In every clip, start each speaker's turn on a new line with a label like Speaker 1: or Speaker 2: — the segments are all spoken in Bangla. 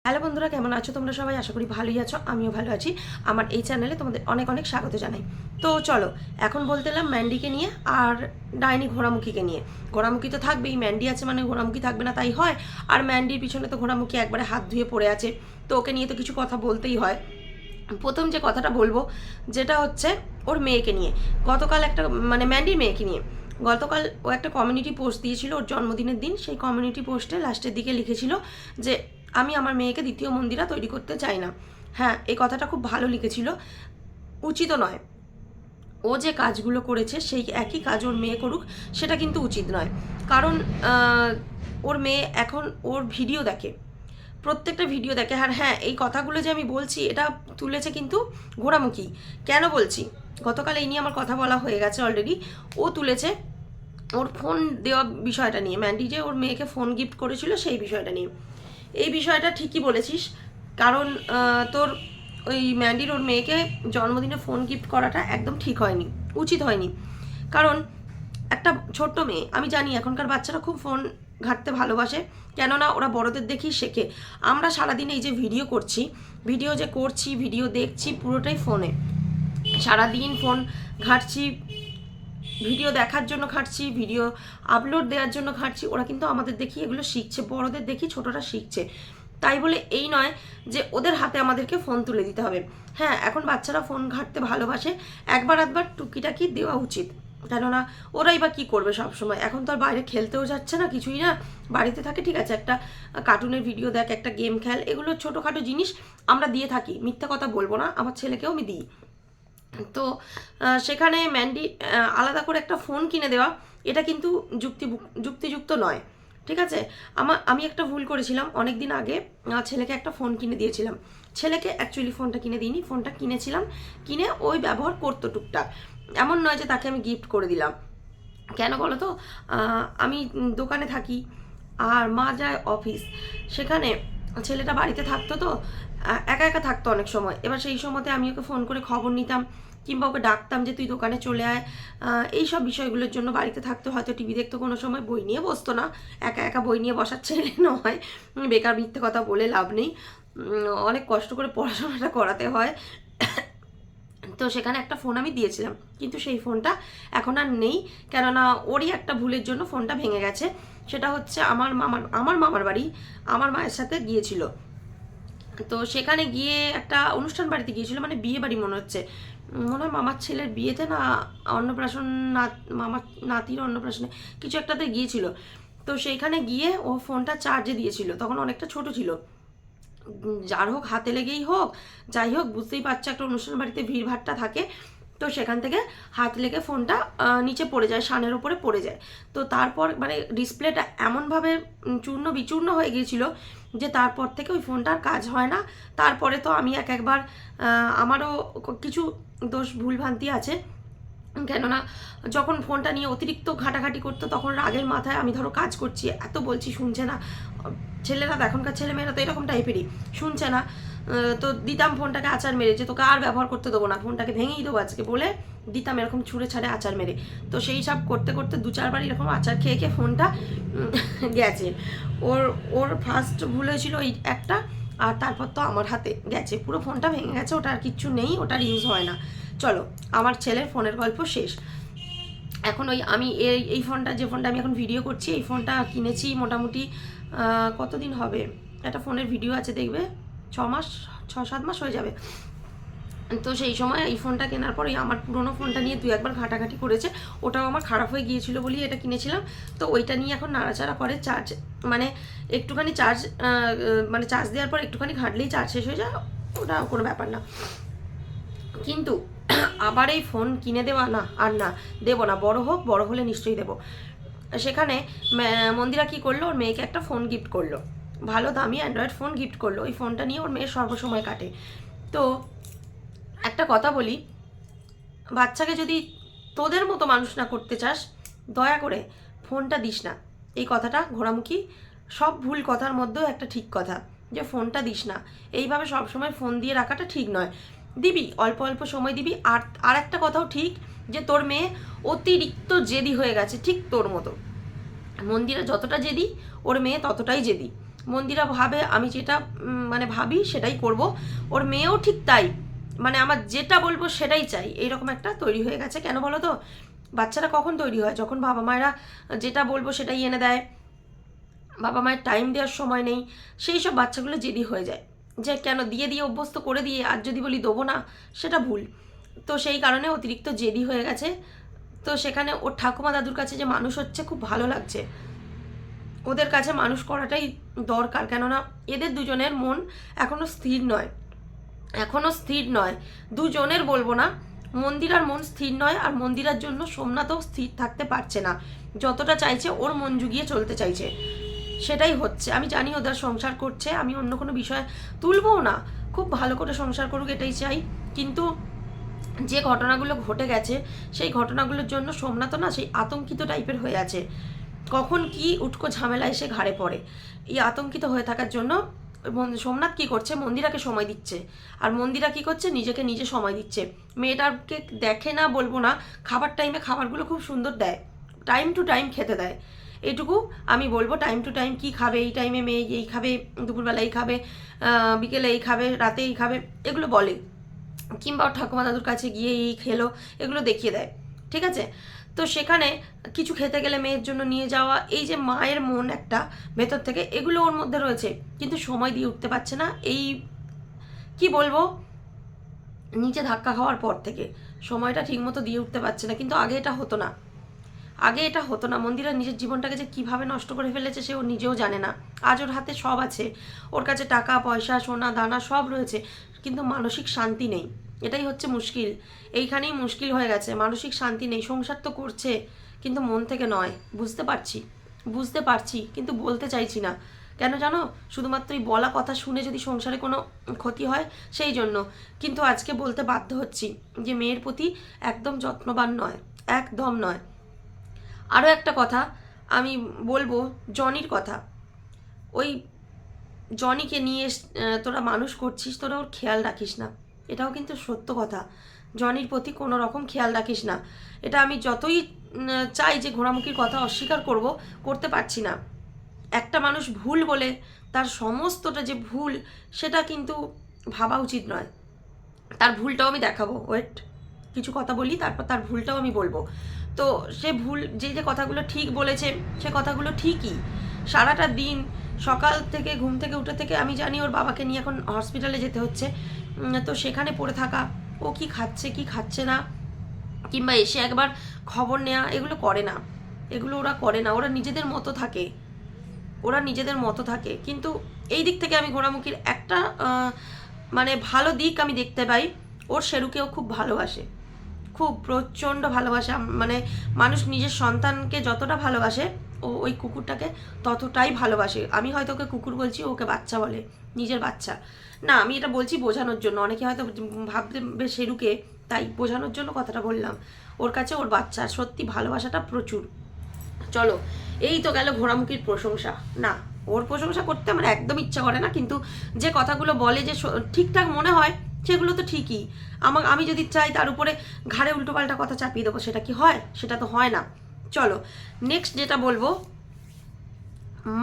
Speaker 1: হ্যালো বন্ধুরা, কেমন আছো তোমরা সবাই? আশা করি ভালোই আছো, আমিও ভালো আছি। আমার এই চ্যানেলে তোমাদের অনেক অনেক স্বাগত জানাই। তো চলো এখন বলতে এলাম ম্যান্ডিকে নিয়ে আর ডাইনি ঘোড়ামুখীকে নিয়ে। ঘোড়ামুখী তো থাকবেই, ম্যান্ডি আছে মানে ঘোড়ামুখী থাকবে না তাই হয়? আর ম্যান্ডির পিছনে তো ঘোড়ামুখী একবারে হাত ধুয়ে পড়ে আছে, তো ওকে নিয়ে তো কিছু কথা বলতেই হয়। প্রথম যে কথাটা বলবো যেটা হচ্ছে ওর মেয়েকে নিয়ে। গতকাল একটা মানে ম্যান্ডির মেয়েকে নিয়ে গতকাল ও একটা কমিউনিটি পোস্ট দিয়েছিল ওর জন্মদিনের দিন। সেই কমিউনিটি পোস্টে লাস্টের দিকে লিখেছিল যে আমি আমার মেয়েকে দ্বিতীয় মন্দিরা তৈরি করতে চাই না। হ্যাঁ, এই কথাটা খুব ভালো লিখেছিল। উচিত নয়, ও যে কাজগুলো করেছে সেই একই কাজ ওর মেয়ে করুক, সেটা কিন্তু উচিত নয়। কারণ ওর মেয়ে এখন ওর ভিডিও দেখে, প্রত্যেকটা ভিডিও দেখে। আর হ্যাঁ, এই কথাগুলো যে আমি বলছি এটা তুলেছে কিন্তু ঘোড়ামুখী। কেন বলছি? গতকাল এই নিয়ে আমার কথা বলা হয়ে গেছে অলরেডি। ও তুলেছে ওর ফোন দেওয়া বিষয়টা নিয়ে, ম্যান্ডি যে ওর মেয়েকে ফোন গিফট করেছিল সেই বিষয়টা নিয়ে। এই বিষয়টা ঠিকই বলেছিস, কারণ তোর ওই ম্যান্ডির ওর মেয়েকে জন্মদিনে ফোন গিফট করাটা একদম ঠিক হয়নি, উচিত হয়নি। কারণ একটা ছোট্ট মেয়ে, আমি জানি এখনকার বাচ্চারা খুব ফোন ঘাঁটতে ভালোবাসে, কেননা ওরা বড়দের দেখেই শেখে। আমরা সারাদিন এই যে ভিডিও করছি, ভিডিও দেখছি পুরোটাই ফোনে। সারাদিন ফোন ঘাঁটছি, ভিডিও দেখার জন্য ঘাঁটছি, ভিডিও আপলোড দেওয়ার জন্য ঘাঁটছি। ওরা কিন্তু আমাদের দেখি এগুলো শিখছে, বড়দের দেখি ছোটরা শিখছে। তাই বলে এই নয় যে ওদের হাতে আমাদেরকে ফোন তুলে দিতে হবে। হ্যাঁ, এখন বাচ্চারা ফোন ঘাঁটতে ভালোবাসে, একবার আধবার টুকিটাকি দেওয়া উচিত। কেননা ওরাই বা কী করবে সব সময়? এখন তো আর বাইরে খেলতেও যাচ্ছে না, কিছুই না, বাড়িতে থাকে। ঠিক আছে, একটা কার্টুনের ভিডিও দেখ, একটা গেম খেল, এগুলো ছোটোখাটো জিনিস আমরা দিয়ে থাকি, মিথ্যা কথা বলবো না, আমার ছেলেকেও আমি দিই। তো সেখানে ম্যান্ডি আলাদা করে একটা ফোন কিনে দেওয়া, এটা কিন্তু যুক্তিযুক্ত নয়। ঠিক আছে, আমি একটা ভুল করেছিলাম অনেক দিন আগে। ছেলেকে একটা ফোন কিনে দিয়েছিলাম। ছেলেকে অ্যাকচুয়ালি ফোনটা কিনে দিইনি, ফোনটা কিনেছিলাম, কিনে ওই ব্যবহার করতো টুকটাক। এমন নয় যে তাকে আমি গিফট করে দিলাম। কেন বলো তো? আমি দোকানে থাকি আর মা যায় অফিস। সেখানে ছেলেটা বাড়িতে থাকতো, তো একা একা থাকতো অনেক সময়। এবার সেই সময়তে আমি ওকে ফোন করে খবর নিতাম, কিংবা ওকে ডাকতাম যে তুই দোকানে চলে আয়। এই সব বিষয়গুলোর জন্য বাড়িতে থাকতো, হয়তো টিভি দেখতো, কোনো সময় বই নিয়ে বসতো না। একা একা বই নিয়ে বসার ছেলে নয়, বেকার মিথ্যে কথা বলে লাভ নেই। অনেক কষ্ট করে পড়াশোনাটা করাতে হয়। তো সেখানে একটা ফোন আমি দিয়েছিলাম, কিন্তু সেই ফোনটা এখন আর নেই। কেননা ওরই একটা ভুলের জন্য ফোনটা ভেঙে গেছে। সেটা হচ্ছে আমার মামার বাড়ি, আমার মায়ের সাথে গিয়েছিল। তো সেখানে গিয়ে একটা অনুষ্ঠান বাড়িতে গিয়েছিল, মানে বিয়ে বাড়ি মনে হচ্ছে, মনে হয় মামার ছেলের বিয়েতে না অন্নপ্রাশন, মামার নাতির অন্নপ্রাশনে কিছু একটাতে গিয়েছিল। তো সেইখানে গিয়ে ও ফোনটা চার্জে দিয়েছিল, তখন অনেকটা ছোট ছিল। যার হোক হাতে লেগেই হোক, যাই হোক, বুঝতেই পারছো একটা অনুষ্ঠান বাড়িতে ভিড়ভাট্টা থাকে। তো সেখান থেকে হাত লেগে ফোনটা নিচে পড়ে যায়, শানের ওপরে পড়ে যায়। তো তারপর মানে ডিসপ্লেটা এমনভাবে চূর্ণ বিচূর্ণ হয়ে গিয়েছিল যে তারপর থেকে ওই ফোনটা আর কাজ হয় না। তারপরে তো আমি একবার আমারও কিছু দোষ ভুলভ্রান্তি আছে। কেননা যখন ফোনটা নিয়ে অতিরিক্ত ঘাটাঘাটি করতো, তখন রাগের মাথায় আমি ধরো কাজ করছি, এত বলছি শুনছে না। ছেলেরা তো, এখনকার ছেলেমেয়েরা তো এরকম টাইপেরই, শুনছে না। তো দিতাম ফোনটাকে আচার মেরে, যে তোকে আর ব্যবহার করতে দেবো না, ফোনটাকে ভেঙেই দেবো আজকে বলে দিতাম এরকম ছুঁড়ে ছাড়ে আচার মেরে। তো সেই সব করতে করতে 2-4বার এরকম আচার খেয়ে খেয়ে ফোনটা গেছে। ওর ওর ফার্স্ট ভুল হয়েছিল ওই একটা, আর তারপর তো আমার হাতে গেছে, পুরো ফোনটা ভেঙে গেছে, ওটা আর কিচ্ছু নেই, ওটার ইউজ হয় না। চলো, আমার ছেলের ফোনের গল্প শেষ। এখন ওই আমি এই ফোনটা, যে ফোনটা আমি এখন ভিডিও করছি, এই ফোনটা কিনেছি মোটামুটি কতদিন হবে, একটা ফোনের ভিডিও আছে দেখবে, 6 মাস 7 মাস হয়ে যাবে। তো সেই সময় এই ফোনটা কেনার পরে আমার পুরোনো ফোনটা নিয়ে 2-1বার ঘাটাঘাটি করেছে, ওটাও আমার খারাপ হয়ে গিয়েছিল বলেই এটা কিনেছিলাম। তো ওইটা নিয়ে এখন নাড়াচাড়া করে, চার্জ মানে একটুখানি চার্জ, মানে চার্জ দেওয়ার পর একটুখানি ঘাঁটলেই চার্জ শেষ হয়ে যায়, ওটা কোনো ব্যাপার না। কিন্তু আবার এই ফোন কিনে দেওয়া, না আর না, দেবো না, বড় হলে নিশ্চয়ই দেবো। সেখানে মন্দিরা কী করলো, ওর মেয়েকে একটা ফোন গিফট করলো, ভালো দামি অ্যান্ড্রয়েড ফোন গিফট করলো। ওই ফোনটা নিয়ে ওর মেয়ের সর্বসময় কাটে। তো একটা কথা বলি, বাচ্চাকে যদি তোদের মতো মানুষ না করতে চাস, দয়া করে ফোনটা দিস না। এই কথাটা ঘোড়ামুখী, সব ভুল কথার মধ্যেও একটা ঠিক কথা, যে ফোনটা দিস না। এইভাবে সবসময় ফোন দিয়ে রাখাটা ঠিক নয়। দিবি অল্প অল্প সময় দিবি। আর একটা কথাও ঠিক, যে তোর মেয়ে অতিরিক্ত জেদি হয়ে গেছে, ঠিক তোর মতো। মন্দিরে যতটা জেদি, ওর মেয়ে ততটাই জেদি। মন্দিরা ভাবে আমি যেটা মানে ভাবি সেটাই করব, ওর মেয়েও ঠিক তাই, মানে আমার যেটা বলবো সেটাই চাই, এইরকম একটা তৈরি হয়ে গেছে। কেন বলো তো, বাচ্চারা কখন তৈরি হয়? যখন বাবা মায়েরা যেটা বলবো সেটাই এনে দেয়, বাবা মায়ের টাইম দেওয়ার সময় নেই, সেই সব বাচ্চাগুলো জেদি হয়ে যায়, যে কেন দিয়ে দিয়ে অভ্যস্ত করে দিয়ে আর যদি বলি দেবো না, সেটা ভুল। তো সেই কারণে অতিরিক্ত জেদি হয়ে গেছে। তো সেখানে ওর ঠাকুমা দাদুর কাছে যে মানুষ হচ্ছে খুব ভালো লাগছে, ওদের কাছে মানুষ করাটাই দরকার। কেননা এদের দুজনের মন এখনও স্থির নয়, এখনও স্থির নয়, দুজনের বলবো না, মন্দিরার মন স্থির নয়, আর মন্দিরার জন্য সোমনাথও স্থির থাকতে পারছে না। যতটা চাইছে ওর মন জুগিয়ে চলতে চাইছে, সেটাই হচ্ছে। আমি জানি ওদের সংসার করছে, আমি অন্য কোনো বিষয় তুলবও না, খুব ভালো করে সংসার করুক এটাই চাই। কিন্তু যে ঘটনাগুলো ঘটে গেছে সেই ঘটনাগুলোর জন্য সোমনাথও না সেই আতঙ্কিত টাইপের হয়ে আছে, কখন কি উটকো ঝামেলা এসে ঘাড়ে পড়ে। এই আতঙ্কিত হয়ে থাকার জন্য সোমনাথ কি করছে, মন্দিরাকে সময় দিচ্ছে, আর মন্দিরা কি করছে, নিজেকে নিজে সময় দিচ্ছে। মেয়েটাকে দেখে না বলবো না, খাবার টাইমে খাবারগুলো খুব সুন্দর দেয়, টাইম টু টাইম খেতে দেয়, এইটুকু আমি বলবো। টাইম টু টাইম কি খাবে, এই টাইমে মেয়ে এই খাবে, দুপুরবেলা এই খাবে, বিকেলে এই খাবে, রাতে এই খাবে, এগুলো বলে। কিংবা ওর ঠাকুমা দাদুর কাছে গিয়ে এই খেলো, এগুলো দেখিয়ে দেয়, ঠিক আছে। তো সেখানে কিছু খেতে গেলে মেয়ের জন্য নিয়ে যাওয়া, এই যে মায়ের মন একটা ভেতর থেকে, এগুলো ওর মধ্যে রয়েছে, কিন্তু সময় দিয়ে উঠতে পারছে না। এই কি বলবো, নিচে ধাক্কা খাওয়ার পর থেকে সময়টা ঠিকমতো দিয়ে উঠতে পারছে না। কিন্তু আগে এটা হতো না, আগে এটা হতো না। মন্দিরা নিজের জীবনটাকে যে কীভাবে নষ্ট করে ফেলেছে সে ও নিজেও জানে না। আজ ওর হাতে সব আছে, ওর কাছে টাকা পয়সা সোনা দানা সব রয়েছে, কিন্তু মানসিক শান্তি নেই, এটাই হচ্ছে মুশকিল। এইখানেই মুশকিল হয়ে গেছে, মানসিক শান্তি নেই। সংসার তো করছে কিন্তু মন থেকে নয়, বুঝতে পারছি, বুঝতে পারছি, কিন্তু বলতে চাইছি না। কেন জানো, শুধুমাত্র এই বলা কথা শুনে যদি সংসারে কোনো ক্ষতি হয় সেই জন্য। কিন্তু আজকে বলতে বাধ্য হচ্ছি যে মেয়ের প্রতি একদম যত্নবান নয়, একদম নয়। আরও একটা কথা আমি বলবো, জনির কথা। ওই জনিকে নিয়ে তোরা মানুষ করছিস, তোরা ওর খেয়াল রাখিস না, এটাও কিন্তু সত্য কথা। জনির প্রতি কোনো রকম খেয়াল রাখিস না। এটা আমি যতই চাই যে ঘোড়ামুখীর কথা অস্বীকার করতে পারছি না। একটা মানুষ ভুল বলে তার সমস্তটা যে ভুল, সেটা কিন্তু ভাবা উচিত নয়। তার ভুলটাও আমি দেখাবো, ওয়েট, কিছু কথা বলি, তারপর তার ভুলটাও আমি বলবো। তো সে ভুল, যে যে কথাগুলো ঠিক বলেছে সে কথাগুলো ঠিকই। সারাটা দিন সকাল থেকে ঘুম থেকে উঠে থেকে আমি জানি ওর বাবাকে নিয়ে এখন হসপিটালে যেতে হচ্ছে, তো সেখানে পড়ে থাকা, ও কি খাচ্ছে কি খাচ্ছে না, কিংবা এসে একবার খবর নেওয়া, এগুলো করে না, এগুলো ওরা করে না। ওরা নিজেদের মতো থাকে, ওরা নিজেদের মতো থাকে। কিন্তু এই দিক থেকে আমি ঘোড়ামুখীর একটা মানে ভালো দিক আমি দেখতে পাই, ওর শেরুকেও খুব ভালোবাসে, খুব প্রচণ্ড ভালোবাসে। মানে মানুষ নিজের সন্তানকে যতটা ভালোবাসে ও ওই কুকুরটাকে ততটাই ভালোবাসে। আমি হয়তো ওকে কুকুর বলছি, ওকে বাচ্চা বলে, নিজের বাচ্চা না। আমি এটা বলছি বোঝানোর জন্য, অনেকে হয়তো ভাববে শেরুকে, তাই বোঝানোর জন্য কথাটা বললাম। ওর কাছে ওর বাচ্চা সত্যি ভালোবাসাটা প্রচুর। চলো, এই তো গেল ঘোড়ামুখীর প্রশংসা। না, ওর প্রশংসা করতে আমার একদম ইচ্ছা করে না, কিন্তু যে কথাগুলো বলে যে ঠিকঠাক মনে হয় সেগুলো তো ঠিকই। আমি যদি চাই তার উপরে ঘাড়ে উল্টোপাল্টা কথা চাপিয়ে দেবো, সেটা কি হয়? সেটা তো হয় না। চলো নেক্সট যেটা বলবো,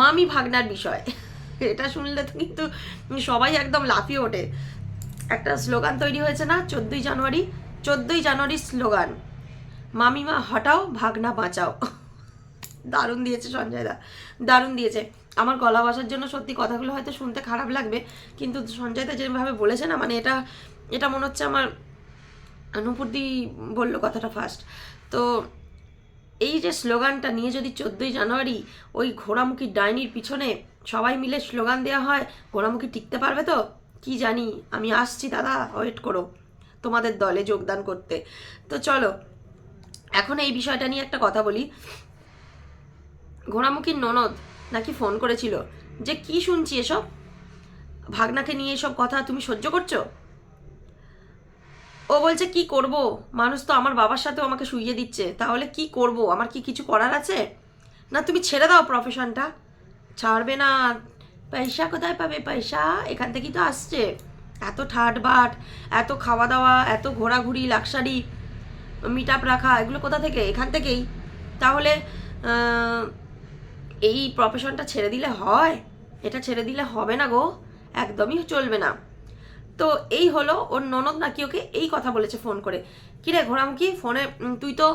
Speaker 1: মামি ভাগনার বিষয়। এটা শুনলে তো কিন্তু সবাই একদম লাফিয়ে ওঠে। একটা স্লোগান তৈরি হয়েছে না 14ই জানুয়ারি স্লোগান, মামিমা হটাও ভাগনা বাঁচাও। দারুণ দিয়েছে সঞ্জয় দা, দারুণ দিয়েছে। আমার গলা ভাষার জন্য সত্যি কথাগুলো হয়তো শুনতে খারাপ লাগবে, কিন্তু সঞ্জয় দা যেভাবে বলেছে না, মানে এটা মনে হচ্ছে আমার নূপুরদি বললো কথাটা ফার্স্ট। তো এই যে স্লোগানটা নিয়ে যদি 14ই জানুয়ারি ওই ঘোড়ামুখী ডাইনির পিছনে সবাই মিলে স্লোগান দেওয়া হয়, ঘোড়ামুখী টিকতে পারবে তো কি জানি। আমি আসছি দাদা, ওয়েট করো তোমাদের দলে যোগদান করতে। তো চলো এখন এই বিষয়টা নিয়ে একটা কথা বলি। ঘোড়ামুখীর ননদ নাকি ফোন করেছিল যে কি শুনছি এসব, ভাগনাকে নিয়ে এসব কথা তুমি সহ্য করছো? ও বলছে কি করব, মানুষ তো আমার বাবার সাথেও আমাকে শুইয়ে দিচ্ছে, তাহলে কি করব, আমার কি কিছু করার আছে? না তুমি ছেড়ে দাও প্রফেশনটা। ছাড়বে না, পয়সা কোথায় পাবে? পয়সা এখান থেকেই তো আসছে। এত ঠাট বাট, এত খাওয়া দাওয়া, এত ঘোরাঘুরি, লাক্সারি, মিট আপ রাখা, এগুলো কোথা থেকে? এখান থেকেই। তাহলে এই প্রফেশনটা ছেড়ে দিলে হয়? এটা ছেড়ে দিলে হবে না গো, একদমই চলবে না। তো এই হলো ওর ননদ নাকি ওকে এই কথা বলেছে ফোন করে, কিরে ঘোড়ামুখী ফোনে তুই তো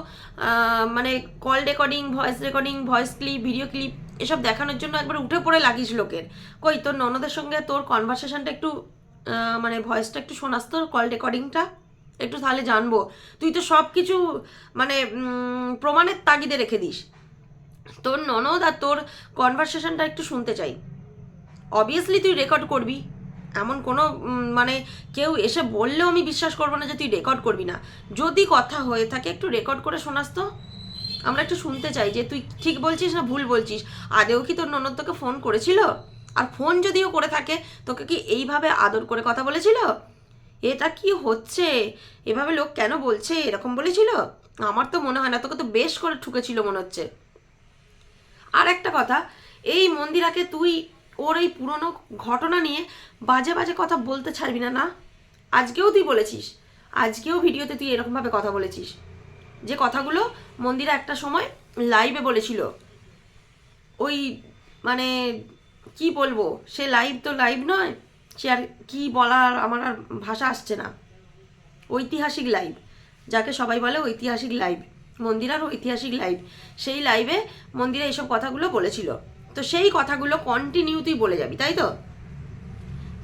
Speaker 1: মানে call recording, voice clip, video clip এসব দেখানোর জন্য একবার উঠে পড়ে লাগিস লোকের। কই তোর ননদের সঙ্গে তোর কনভারসেশনটা একটু মানে ভয়েসটা একটু শোনাস, তোর কল রেকর্ডিংটা একটু, তাহলে জানবো। তুই তো সব কিছু মানে প্রমাণের তাগিদে রেখে দিস। তোর ননদ আর তোর কনভারসেশনটা একটু শুনতে চাই। অবভিয়াসলি তুই রেকর্ড করবি, এমন কোনো মানে কেউ এসে বললেও আমি বিশ্বাস করবো না যে তুই রেকর্ড করবি না। যদি কথা হয়ে থাকে একটু রেকর্ড করে শোনাস তো, আমরা একটু শুনতে চাই যে তুই ঠিক বলছিস না ভুল বলছিস। আদেও কি তোর ননদ তোকে ফোন করেছিল? আর ফোন যদিও করে থাকে তোকে কি এইভাবে আদর করে কথা বলেছিল? এটা কি হচ্ছে, এভাবে লোক কেন বলছে, এরকম বলেছিল? আমার তো মনে হয় না, তোকে তো বেশ করে ঠুকেছিল মনে হচ্ছে। আর একটা কথা, এই মন্দিরাকে তুই ওর এই পুরনো ঘটনা নিয়ে বাজে বাজে কথা বলতে ছাড়বি না। না, আজকেও তুই বলেছিস, আজকেও ভিডিওতে তুই এরকমভাবে কথা বলেছিস, যে কথাগুলো মন্দিরা একটা সময় লাইভে বলেছিল। ওই মানে কি বলবো, সে লাইভ তো লাইভ নয়, সে আর কি বলার আমার আর ভাষা আসছে না। ঐতিহাসিক লাইভ, যাকে সবাই বলে ঐতিহাসিক লাইভ, মন্দিরার ঐতিহাসিক লাইভ, সেই লাইভে মন্দিরা এইসব কথাগুলো বলেছিল। তো সেই কথাগুলো কন্টিনিউ তুই বলে যাবি, তাই তো?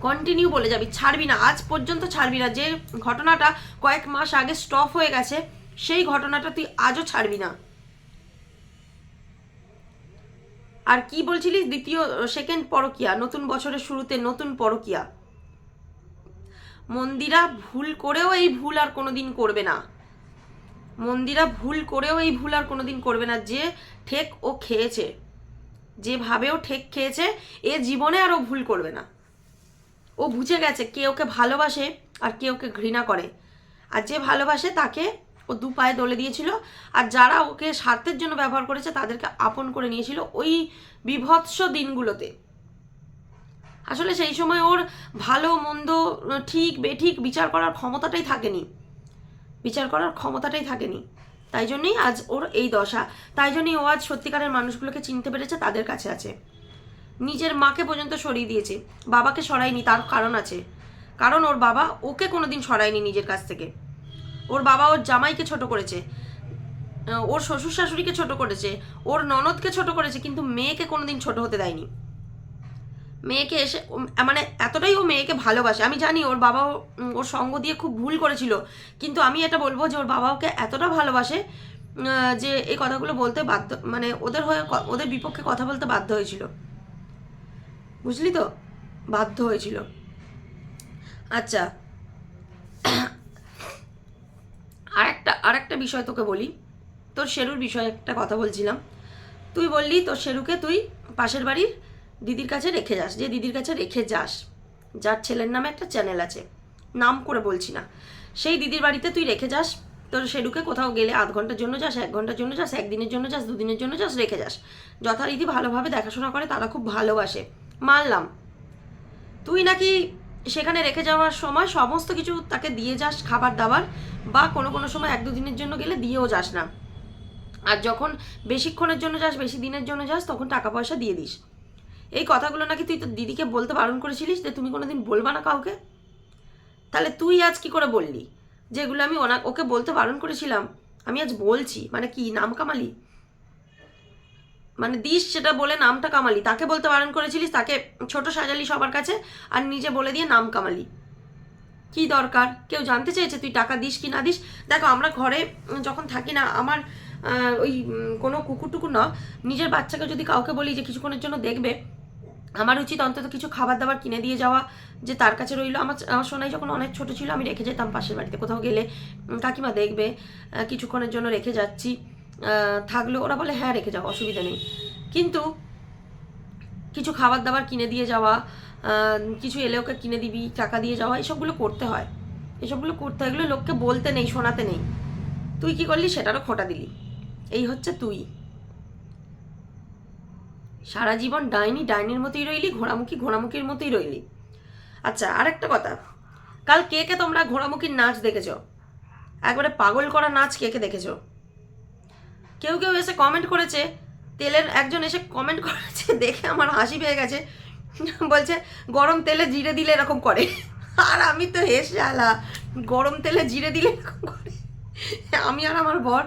Speaker 1: কন্টিনিউ বলে যাবি, ছাড়বি না, আজ পর্যন্ত ছাড়বি না। যে ঘটনাটা কয়েক মাস আগে স্টপ হয়ে গেছে, সেই ঘটনাটা তুই আজও ছাড়বি না। আর কি বলছিলিস, সেকেন্ড পরকিয়া, নতুন বছরের শুরুতে নতুন পরকিয়া। মন্দিরা ভুল করেও এই ভুল আর কোনোদিন করবে না। মন্দিরা ভুল করেও এই ভুল আর কোনোদিন করবে না। যে ঠেক ও খেয়েছে, যেভাবেও ঠেক খেয়েছে, এ জীবনে আর ও ভুল করবে না। ও বুঝে গেছে কে ওকে ভালোবাসে আর কে ওকে ঘৃণা করে। আর যে ভালোবাসে তাকে ও দু পায়ে দলে দিয়েছিল, আর যারা ওকে স্বার্থের জন্য ব্যবহার করেছে তাদেরকে আপন করে নিয়েছিল ওই বিভৎস দিনগুলোতে। আসলে সেই সময় ওর ভালো মন্দ, ঠিক বেঠিক বিচার করার ক্ষমতাটাই থাকেনি, তাই জন্যই আজ ওর এই দশা। তাই জন্যই ও আজ সত্যিকারের মানুষগুলোকে চিনতে পেরেছে, তাদের কাছে আছে। নিজের মাকে পর্যন্ত সরিয়ে দিয়েছে, বাবাকে সরায়নি, তার কারণ আছে। কারণ ওর বাবা ওকে কোনোদিন সরায়নি নিজের কাছ থেকে। ওর বাবা ওর জামাইকে ছোট করেছে, ওর শ্বশুর শাশুড়িকে ছোট করেছে, ওর ননদকে ছোট করেছে, কিন্তু মেয়েকে কোনোদিন ছোট হতে দেয়নি। মেয়েকে এসে মানে এতটাই ও মেয়েকে ভালোবাসে। আমি জানি ওর বাবা ওর সঙ্গ দিয়ে খুব ভুল করেছিল, কিন্তু আমি এটা বলবো যে ওর বাবা ওকে এতটা ভালোবাসে যে এই কথাগুলো বলতে বাধ্য, মানে ওদের হয়ে ওদের বিপক্ষে কথা বলতে বাধ্য হয়েছিল, বুঝলি তো, বাধ্য হয়েছিল। আচ্ছা, আরেকটা বিষয় তোকে বলি, তোর শেরুর বিষয়ে একটা কথা বলছিলাম। তুই বললি তোর শেরুকে তুই পাশের বাড়ির দিদির কাছে রেখে যাস, যে দিদির কাছে রেখে যাস, যার ছেলের নামে একটা চ্যানেল আছে, নাম করে বলছি না, সেই দিদির বাড়িতে তুই রেখে যাস। তোর শেরুকে কোথাও গেলে আধ ঘন্টার জন্য যাস, 1 ঘন্টার জন্য যাস, 1 দিনের জন্য যাস, 2 দিনের জন্য যাস, রেখে যাস। যথারীতি ভালোভাবে দেখাশোনা করে, তারা খুব ভালোবাসে, মানলাম। তুই নাকি সেখানে রেখে যাওয়ার সময় সমস্ত কিছু তাকে দিয়ে যাস, খাবার দাবার, বা কোনো কোনো সময় 1-2 দিনের জন্য গেলে দিয়েও যাস না। আর যখন বেশিক্ষণের জন্য যাস, বেশি দিনের জন্য যাস, তখন টাকা পয়সা দিয়ে দিস। এই কথাগুলো নাকি তুই তো দিদিকে বলতে বারণ করেছিলিস, যে তুমি কোনোদিন বলবা না কাউকে। তাহলে তুই আজ কি করে বললি যেগুলো আমি ওকে বলতে বারণ করেছিলাম আমি আজ বলছি? মানে কি নাম কামালি, মানে দিস সেটা বলে নামটা কামালি। তাকে বলতে বারণ করেছিলিস, তাকে ছোট সাজালি সবার কাছে, আর নিজে বলে দিয়ে নাম কামালি। কি দরকার? কেউ জানতে চেয়েছে তুই টাকা দিস কি না দিস? দেখো, আমরা ঘরে যখন থাকি না, আমার ওই কোনো কুকুর টুকুর না, নিজের বাচ্চাকে যদি কাউকে বলি যে কিছুক্ষণের জন্য দেখবে, আমার উচিত অন্তত কিছু খাবার দাবার কিনে দিয়ে যাওয়া, যে তার কাছে রইলো। আমার সোনাই যখন অনেক ছোট ছিল, আমি রেখে যেতাম পাশের বাড়িতে, কোথাও গেলে কাকিমা দেখবে কিছুক্ষণের জন্য রেখে যাচ্ছি, থাকলো, ওরা বলে হ্যাঁ রেখে যাও, অসুবিধা নেই। কিন্তু কিছু খাবার দাবার কিনে দিয়ে যাওয়া, কিছু এলে ওকে কিনে দিবি, টাকা দিয়ে যাওয়া, এসবগুলো করতে হয়, এগুলো লোককে বলতে নেই, শোনাতে নেই। তুই কি করলি? সেটারও খোঁটা দিলি। এই হচ্ছে তুই, সারা জীবন ডাইনির মতোই রইলি, ঘোড়ামুখীর মতোই রইলি। আচ্ছা, আরেকটা কথা, কাল কে কে তোমরা ঘোড়ামুখীর নাচ দেখেছো? একবারে পাগল করা নাচ কে কে দেখেছো? কেউ এসে কমেন্ট করেছে, একজন এসে কমেন্ট করেছে, দেখে আমার হাসি পেয়ে গেছে। বলছে গরম তেলে জিরে দিলে এরকম করে। আর আমি তো হেসে আলা, গরম তেলে জিরে দিলে এরকম করে। আমি আর আমার বর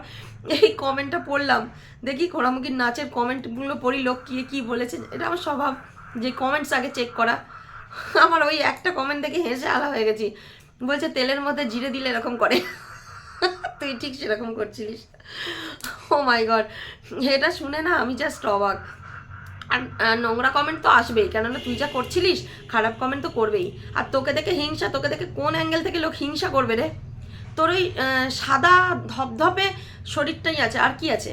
Speaker 1: এই কমেন্টটা পড়লাম, দেখি ঘোড়ামুখির নাচের কমেন্টগুলো পড়ি লোক কী বলেছে। এটা আমার স্বভাব যে কমেন্টস আগে চেক করা। আমার ওই একটা কমেন্ট দেখে হেসে আলা হয়ে গেছি। বলছে তেলের মধ্যে জিরে দিলে এরকম করে। তুই ঠিক সেরকম করছিলিস। ও মাই গড, এটা শুনে না আমি জাস্ট অবাক। আর নোংরা কমেন্ট তো আসবেই, কেননা তুই যা করছিলিস খারাপ কমেন্ট তো করবেই। আর তোকে দেখে হিংসা, তোকে দেখে কোন অ্যাঙ্গেল থেকে লোক হিংসা করবে রে? তোর ওই সাদা ধপধপে শরীরটাই আছে, আর কি আছে?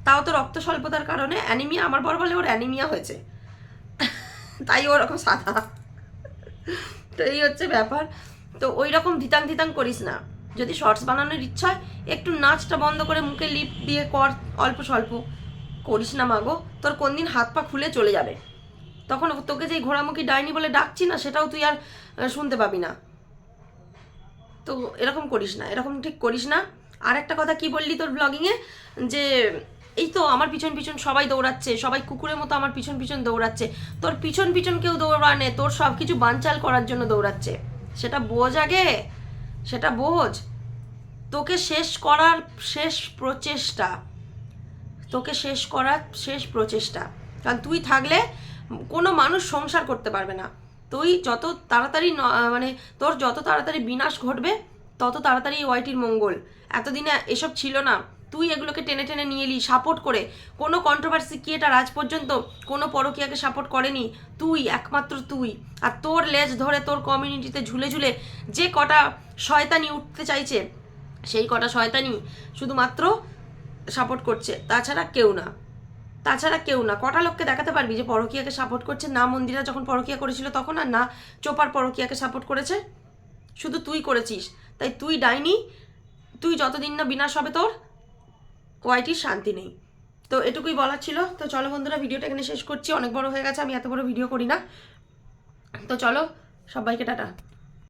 Speaker 1: তাও তো রক্ত স্বল্পতার কারণে অ্যানিমিয়া, আমার বর বলে ওর অ্যানিমিয়া হয়েছে, তাই ওরকম সাদা। তো এই হচ্ছে ব্যাপার। তো ওই রকম ধিতাং ধিতাং করিস না। যদি শর্টস বানানোর ইচ্ছা হয় একটু নাচটা বন্ধ করে মুখে লিপ দিয়ে কর, অল্প স্বল্প করিস না মাগো। তোর কোন দিন হাত পা খুলে চলে যাবে, তখন তোকে যে ঘোড়ামুখী ডাইনি বলে ডাকছি না, সেটাও তুই আর শুনতে পাবি না। তো এরকম করিস না, এরকম ঠিক করিস না। আর একটা কথা কি বললি তোর ব্লগিংয়ে, যে এই তো আমার পিছন পিছন সবাই দৌড়াচ্ছে, সবাই কুকুরের মতো আমার পিছন পিছন দৌড়াচ্ছে। তোর পিছন পিছন কেউ দৌড়ানে, তোর সব কিছু বানচাল করার জন্য দৌড়াচ্ছে। সেটা বোঝ আগে, সেটা বোঝ। তোকে শেষ করার শেষ প্রচেষ্টা, তোকে শেষ করার শেষ প্রচেষ্টা। কারণ তুই থাকলে কোনো মানুষ সংসার করতে পারবে না। তুই যত তাড়াতাড়ি মানে তোর যত তাড়াতাড়ি বিনাশ ঘটবে তত তাড়াতাড়ি ওয়াইটির মঙ্গল। এতদিনে এসব ছিল না, তুই এগুলোকে টেনে টেনে নিয়ে এলি সাপোর্ট করে। কোনো কন্ট্রোভার্সি ক্রিয়েটার আজ পর্যন্ত কোনো পরকীয়াকে সাপোর্ট করেনি, তুই একমাত্র তুই। আর তোর লেজ ধরে তোর কমিউনিটিতে ঝুলে ঝুলে যে কটা শয়তানি উঠতে চাইছে, সেই কটা শয়তানি শুধুমাত্র সাপোর্ট করছে, তাছাড়া কেউ না। তাছাড়া কেউ না। কটা লোককে দেখাতে পারবি যে পরকীয়াকে সাপোর্ট করছে? না মন্দিরা যখন পরকীয়া করেছিল তখন, আর না চোপার পরকীয়াকে সাপোর্ট করেছে, শুধু তুই করেছিস। তাই তুই ডাইনি, তুই যতদিন না বিনাশ হবে তোর ওয়াইটির শান্তি নেই। তো এটুকুই বলার ছিল। তো চলো বন্ধুরা, ভিডিওটা এখানে শেষ করছি, অনেক বড় হয়ে গেছে, আমি এত বড় ভিডিও করি না। তো চলো, সবাইকে টাটা।